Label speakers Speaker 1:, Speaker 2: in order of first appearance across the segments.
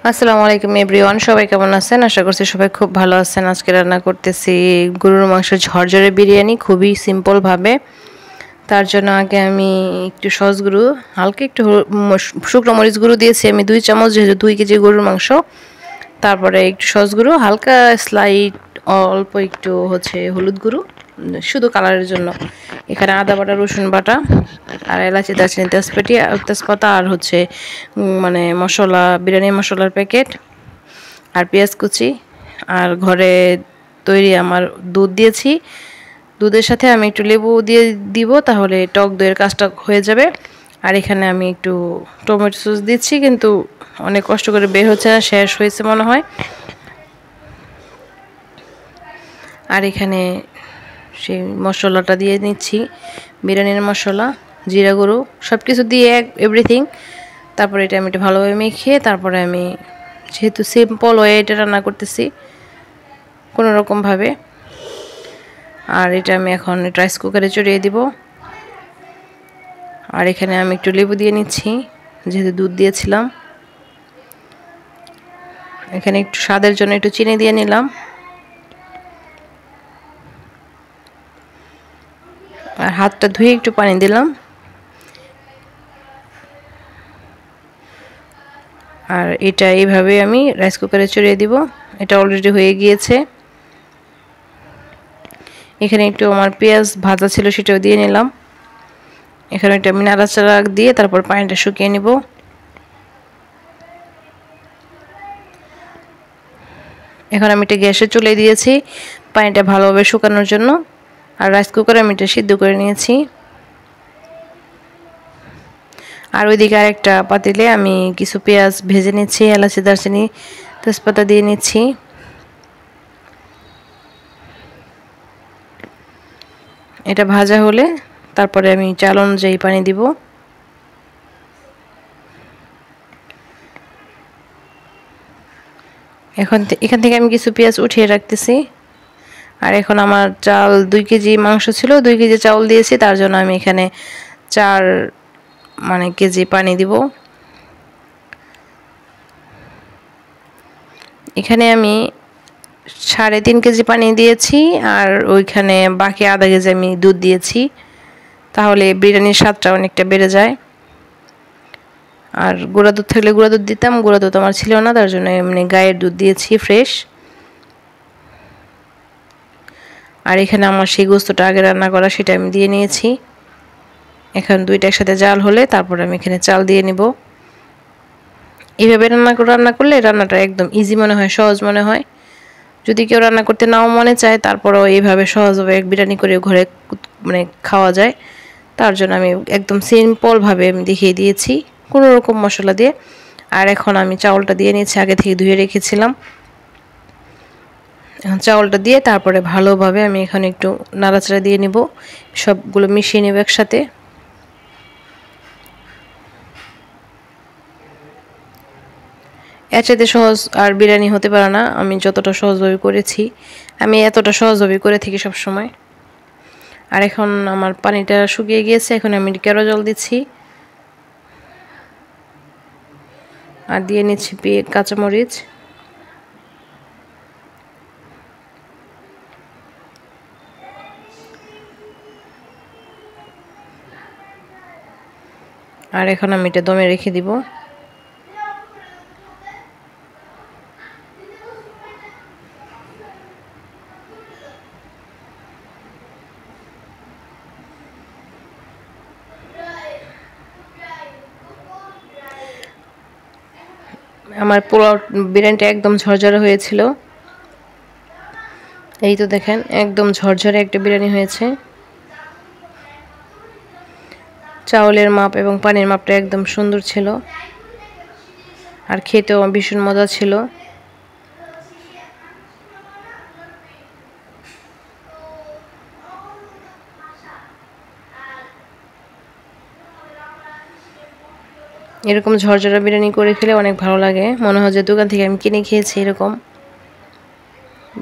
Speaker 1: আসসালামু আলাইকুম এভরিওয়ান, সবাই কেমন আছেন? আশা করছি সবাই খুব ভালো আছেন। আজকে রান্না করতেছি গরুর মাংসের ঝরঝরে বিরিয়ানি, খুবই সিম্পল ভাবে। তার জন্য আগে আমি একটু সস গুঁড়ো, হালকা একটু শুকনো মরিচ গুঁড়ো দিয়েছি আমি 2 চামচ, যেহেতু 2 কেজি গরুর মাংস। তারপরে একটু সস গুঁড়ো, হালকা স্লাইড অল্প একটু হলুদ গুঁড়ো, শুধু কালারের জন্য। এখানে আদা বাটা, রসুন বাটা, আর এলাচি, দারচিনি, তেজপাতা, আর মানে মশলা, বিরিয়ানি মশলার প্যাকেট, আর পেঁয়াজ কুচি, আর ঘরে তৈরি আমার দুধ দিয়েছি। দুধের সাথে আমি একটু লেবু দিয়ে দিব, তাহলে টক দইয়ের কাজটা হয়ে যাবে। আর এখানে আমি একটু টমেটো সস দিচ্ছি, কিন্তু অনেক কষ্ট করে বের হচ্ছে না, শেষ হয়েছে মনে হয়। আর এখানে সেই মশলাটা দিয়ে নিচ্ছি, বিরিয়ানির মশলা, জিরা গুঁড়ো, সব কিছু দিয়ে এভরিথিং। তারপরে এটা আমি একটু ভালোভাবে মেখে, তারপরে আমি যেহেতু সিম্পল ওয়ে এটা রান্না করতেছি কোনো রকমভাবে, আর এটা আমি এখন রাইস কুকারে চড়িয়ে দিব। আর এখানে আমি একটু লেবু দিয়ে নিচ্ছি, যেহেতু দুধ দিয়েছিলাম। এখানে একটু স্বাদের জন্য একটু চিনি দিয়ে নিলাম, আর হাতটা ধুয়ে একটু পানি দিলাম। আর এটা এইভাবে আমি রাইস কুকারে চড়িয়ে দিব। এটা অলরেডি হয়ে গিয়েছে। এখানে একটু আমার পেঁয়াজ ভাজা ছিল, সেটাও দিয়ে নিলাম। এখানে একটা আমি নাড়াচাড়া দিয়ে তারপর পানিটা শুকিয়ে নিব। এখন আমি এটা গ্যাসে চলে দিয়েছি পানিটা ভালোভাবে শুকানোর জন্য। আর রাইস কুকারে আমি এটা সিদ্ধ করে নিয়েছি। আর ওইদিকে আরেকটা পাতিলে আমি কিছু পেঁয়াজ ভেজে নিচ্ছি, এলাচি, দারচিনি, তেজপাতা দিয়ে নিচ্ছি। এটা ভাজা হলে তারপরে আমি চাল অনুযায়ী পানি দিব। এখান থেকে আমি কিছু পেঁয়াজ উঠিয়ে রাখতেছি। আর এখন আমার চাল 2 কেজি মাংস ছিল, 2 কেজি চাউল দিয়েছি, তার জন্য আমি এখানে 4 কেজি পানি দিব। এখানে আমি 3.5 কেজি পানি দিয়েছি, আর ওইখানে বাকি আধা কেজি আমি দুধ দিয়েছি, তাহলে বিরিয়ানির স্বাদটা অনেকটা বেড়ে যায়। আর গুঁড়া দুধ থাকলে গুঁড়া দুধ দিতাম, গুঁড়া দুধ আমার ছিল না, তার জন্য এমনি গায়ের দুধ দিয়েছি ফ্রেশ। আর এখানে আমার সেই গোস্তটা আগে রান্না করা, সেটা আমি দিয়ে নিয়েছি। এখন দুইটা একসাথে জাল হলে তারপর আমি এখানে চাল দিয়ে নিব। এইভাবে রান্না করলে রান্নাটা একদম ইজি মনে হয়, সহজ মনে হয়। যদি কেউ রান্না করতে নাও মনে চায়, তারপরেও এইভাবে সহজভাবে এক বিরিয়ানি করে ঘরে খাওয়া যায়। তার জন্য আমি একদম সিম্পলভাবে আমি দেখিয়ে দিয়েছি, কোনো রকম মশলা দিয়ে। আর এখন আমি চাউলটা দিয়ে নিয়েছি, আগে থেকে ধুয়ে রেখেছিলাম। এখন চাউলটা দিয়ে তারপরে ভালোভাবে আমি এখানে একটু নাড়াচাড়া দিয়ে নিব, সবগুলো মিশিয়ে নেব একসাথে। এর চাইতে সহজ আর বিরিয়ানি হতে পারে না। আমি যতটা সহজভাবে করেছি, আমি এতটা সহজভাবে করে থাকি সব সময়। আর এখন আমার পানিটা শুকিয়ে গিয়েছে, এখন আমি কেওড়া জল দিচ্ছি, আর দিয়ে নিচ্ছি কাঁচামরিচ। আর এখন আমি এটা দমে রেখে দিব। আমার পোলাও বিরিয়ানিটা একদম ঝরঝরে হয়েছিল। এই তো দেখেন, একদম ঝরঝরে একটা বিরিয়ানি হয়েছে। চাউলের মাপ এবং পানির মাপটা একদম সুন্দর ছিল, আর খেতেও ভীষণ মজা ছিল। এরকম ঝরঝরা বিরিয়ানি করে খেলে অনেক ভালো লাগে, মনে হয় যে দোকান থেকে আমি কিনে খেয়েছি। এরকম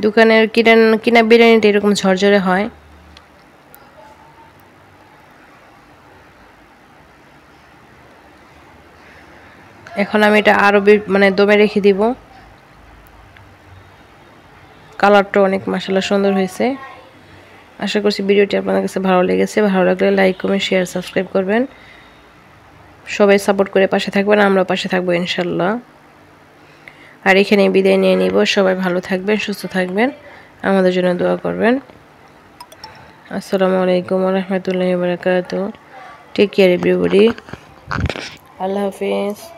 Speaker 1: দোকানের কিনা বিরিয়ানিটা এরকম ঝরঝরে হয়। এখন আমি এটা আরও মানে দমে রেখে দিব। কালারটা অনেক মাশাআল্লাহ সুন্দর হয়েছে। আশা করছি ভিডিওটি আপনাদের কাছে ভালো লেগেছে। ভালো লাগলে লাইক কমেন্ট শেয়ার সাবস্ক্রাইব করবেন। সবাই সাপোর্ট করে পাশে থাকবেন, আমরাও পাশে থাকবো ইনশাল্লাহ। আর এখানে বিদায় নিয়ে নিব। সবাই ভালো থাকবেন, সুস্থ থাকবেন, আমাদের জন্য দোয়া করবেন। আসসালামু আলাইকুম ওয়া রাহমাতুল্লাহি ওয়া বারাকাতুহু। Take care everybody. আল্লাহ হাফেজ।